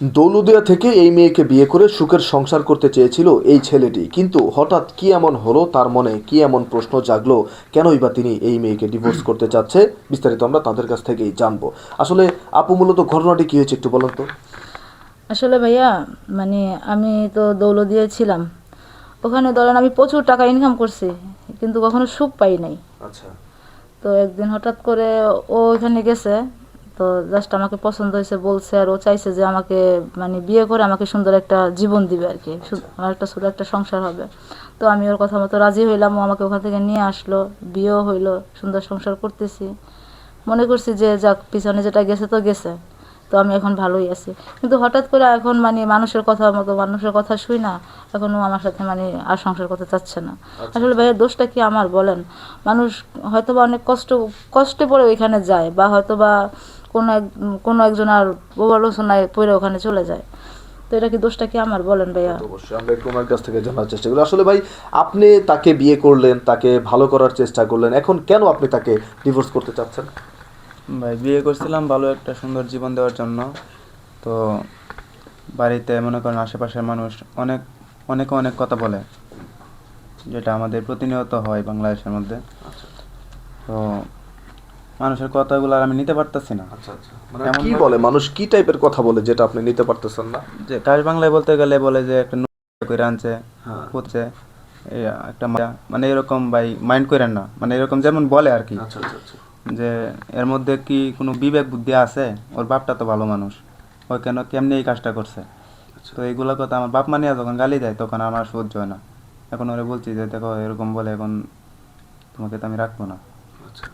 দৌলতদিয়া থেকে এই মেয়েকে বিয়ে করে সুখের সংসার করতে চেয়েছিল এই ছেলেটি, কিন্তু হঠাৎ কি এমন হলো, তার মনে কি এমন প্রশ্ন জাগলো, কেনই বা তিনি এই মেয়েকে ডিভোর্স করতে চাচ্ছে? বিস্তারিত আমরা তাদের কাছ থেকেই জানবো। আসলে আপু, মূলত ঘটনাটি কি হয়েছে একটু বলুন তো। আসলে ভাইয়া, মানে আমি তো দৌলতদিয়ায় ছিলাম। ওখানে ধরেন আমি প্রচুর টাকা ইনকাম করছি, কিন্তু কখনো সুখ পাই নাই। আচ্ছা। তো একদিন হঠাৎ করে ও ওইখানে গেছে। তো জাস্ট আমাকে পছন্দ হয়েছে বলছে, আর ও চাইছে যে আমাকে মানে বিয়ে করে আমাকে সুন্দর একটা জীবন দিবে আর কি, আচ্ছা। আমার একটা ছোটো একটা সংসার হবে। তো আমি ওর কথা মতো রাজি হইলাম, ও আমাকে ওখান থেকে নিয়ে আসলো, বিয়েও হইলো, সুন্দর সংসার করতেছি। মনে করছি যে যাক, পিছনে যেটা গেছে তো গেছে, তো আমি এখন ভালোই আছি। কিন্তু হঠাৎ করে এখন মানে মানুষের কথা মতো, মানুষের কথা শুই না, এখন ও আমার সাথে মানে আর সংসার করতে চাচ্ছে না। আচ্ছা। আসলে আচ্ছা। ভাইয়ের দোষটা কি আমার বলেন? মানুষ হয়তো বা অনেক কষ্টে পড়ে ওইখানে যায়, বা হয়তো বা কোনো একজনের প্রবলোচনায় পড়ে ওখানে চলে যায়। তো এটা কি, দোষটা কি আমার বলেন তা ভাইয়া? তো অবশ্যই আমরা একটু ওনার কাছ থেকে জানার চেষ্টা করি। আসলে ভাই, আপনি তাকে বিয়ে করলেন, তাকে ভালো করার চেষ্টা করলেন, এখন কেন আপনি তাকে ডিভোর্স করতে চাচ্ছেন? ভাই বিয়ে করছিলাম ভালো একটা সুন্দর জীবন দেওয়ার জন্য। তো বাড়িতে মনে করেন আশেপাশের মানুষ অনেক অনেকে অনেক কথা বলে, যেটা আমাদের প্রতিনিয়ত হয় বাংলাদেশের মধ্যে। আচ্ছা। তো মানুষের কথাগুলো আর আমি নিতে পারতেছি না। আচ্ছা। আচ্ছা, মানে এমন কি বলে মানুষ, কি টাইপের কথা বলে যেটা আপনি নিতে পারতেছেন না? যে কাশ বাংলায় বলতে গেলে বলে যে একটা করে আনছে, হ্যাঁ। হচ্ছে এই একটা মানে এরকম ভাই মাইন্ড করেন না, মানে এরকম যেমন বলে আর কি, আচ্ছা। আচ্ছা। আচ্ছা। যে এর মধ্যে কি কোনো বিবেক বুদ্ধি আছে? ওর বাপটা তো ভালো মানুষ, ও কেন কেমনি এই কাজটা করছে? আচ্ছা। তো এইগুলো কথা আমার বাপ মানিয়া যখন গালি দেয় তখন আমার সহ্য হয় না। এখন ওরে বলছি যে দেখো এরকম বলে, এখন তোমাকে তো আমি রাখবো না। আচ্ছা।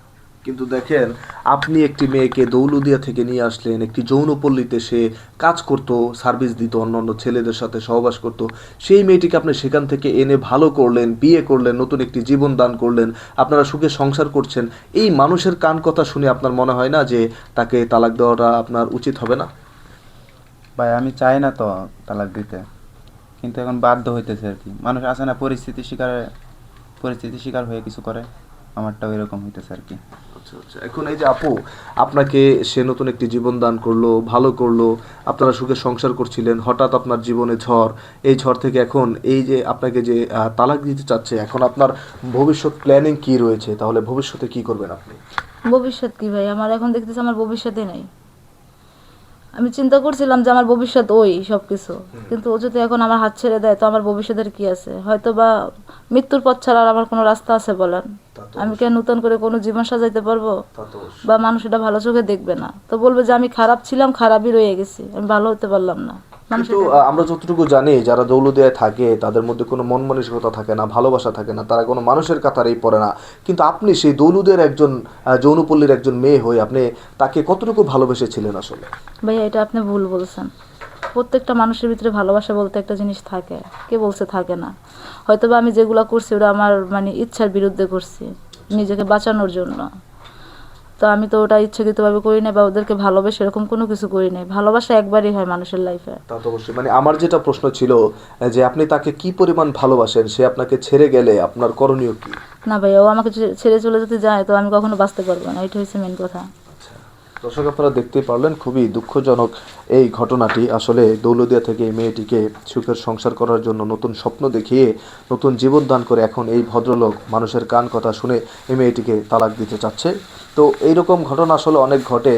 কিন্তু দেখেন, আপনি একটি মেয়েকে দৌলুদিয়া থেকে নিয়ে আসলেন, একটি যৌনপল্লীতে সে কাজ করত, সার্ভিস দিত, অন্যান্য ছেলেদের সাথে সহবাস করত। সেই মেয়েটিকে আপনি সেখান থেকে এনে ভালো করলেন, বিয়ে করলেন, নতুন একটি জীবন দান করলেন, আপনারা সুখে সংসার করছেন। এই মানুষের কান কথা শুনে আপনার মনে হয় না যে তাকে তালাক দেওয়াটা আপনার উচিত হবে না? ভাই আমি চাই না তো তালাক দিতে, কিন্তু এখন বাধ্য হইতেছে আর কি। মানুষ আছে না পরিস্থিতি শিকার হয়ে কিছু করে, আমারটাও এরকম হইতেছে আর কি। আচ্ছা। আচ্ছা, এখন এই যে আপু, আপনাকে সে নতুন একটি জীবন দান করলো, ভালো করলো, আপনারা সুখে সংসার করছিলেন, হঠাৎ আপনার জীবনে ঝড়। এই ঝড় থেকে এখন এই যে আপনাকে যে তালাক দিতে চাচ্ছে, এখন আপনার ভবিষ্যৎ প্ল্যানিং কি রয়েছে? তাহলে ভবিষ্যতে কি করবেন আপনি? ভবিষ্যৎ কি ভাই, আমার এখন দেখতেছি আমার ভবিষ্যতে নাই। আমি চিন্তা করছিলাম যে আমার ভবিষ্যৎ ওই সব কিছু, কিন্তু ও যদি এখন আমার হাত ছেড়ে দেয়, তো আমার ভবিষ্যতের কি আছে? হয়তো বা মৃত্যুর পথ ছাড়া আর আমার কোনো রাস্তা আছে বলেন? তা তো আমি কি আর অবশ্যই। নতুন করে কোনো জীবন সাজাইতে পারবো? তা তো অবশ্যই। বা মানুষ এটা ভালো চোখে দেখবে না, তো বলবে যে আমি খারাপ ছিলাম, খারাপই রয়ে গেছি, আমি ভালো হতে পারলাম না। মানুষ কিন্তু এটা আমরা যতটুকু জানি, যারা দৌলদিয়ায় থাকে তাদের মধ্যে কোনো মন মানসিকতা থাকে না, ভালোবাসা থাকে না, তারা কোনো মানুষের কাতারেই পড়ে না। কিন্তু আপনি সেই দৌলুদের একজন যৌনপল্লীর একজন মেয়ে হয়ে আপনি তাকে কতটুকু ভালোবেসেছিলেন আসলে? ভাইয়া, এটা আপনি ভুল বলছেন। প্রত্যেকটা মানুষের ভিতরে ভালোবাসা বলতে একটা জিনিস থাকে। কে বলছে থাকে না? হয়তো বা আমি যেগুলো করছি ওটা আমার মানে ইচ্ছার বিরুদ্ধে করছি, নিজেকে বাঁচানোর জন্য। তো আমি তো ওটা ইচ্ছাকৃতভাবে করি নাই, বা ওদেরকে ভালোবেসে এরকম কোনো কিছু করি নাই। ভালোবাসা একবারই হয় মানুষের লাইফে। তা তো অবশ্যই। মানে আমার যেটা প্রশ্ন ছিল, যে আপনি তাকে কি পরিমাণ ভালোবাসেন, সে আপনাকে ছেড়ে গেলে আপনার করণীয় কি? না ভাইয়া, ও আমাকে ছেড়ে চলে যেতে যায়, তো আমি কখনো বাঁচতে পারবো না, এটা হচ্ছে মেন কথা। আচ্ছা। দর্শক, আপনারা দেখতেই পারলেন, খুবই দুঃখজনক এই ঘটনাটি। আসলে দৌলদিয়া থেকে এই মেয়েটিকে সুখের সংসার করার জন্য নতুন স্বপ্ন দেখিয়ে নতুন জীবন দান করে এখন এই ভদ্রলোক মানুষের কান কথা শুনে এই মেয়েটিকে তালাক দিতে চাচ্ছে। তো এইরকম ঘটনা আসলে অনেক ঘটে।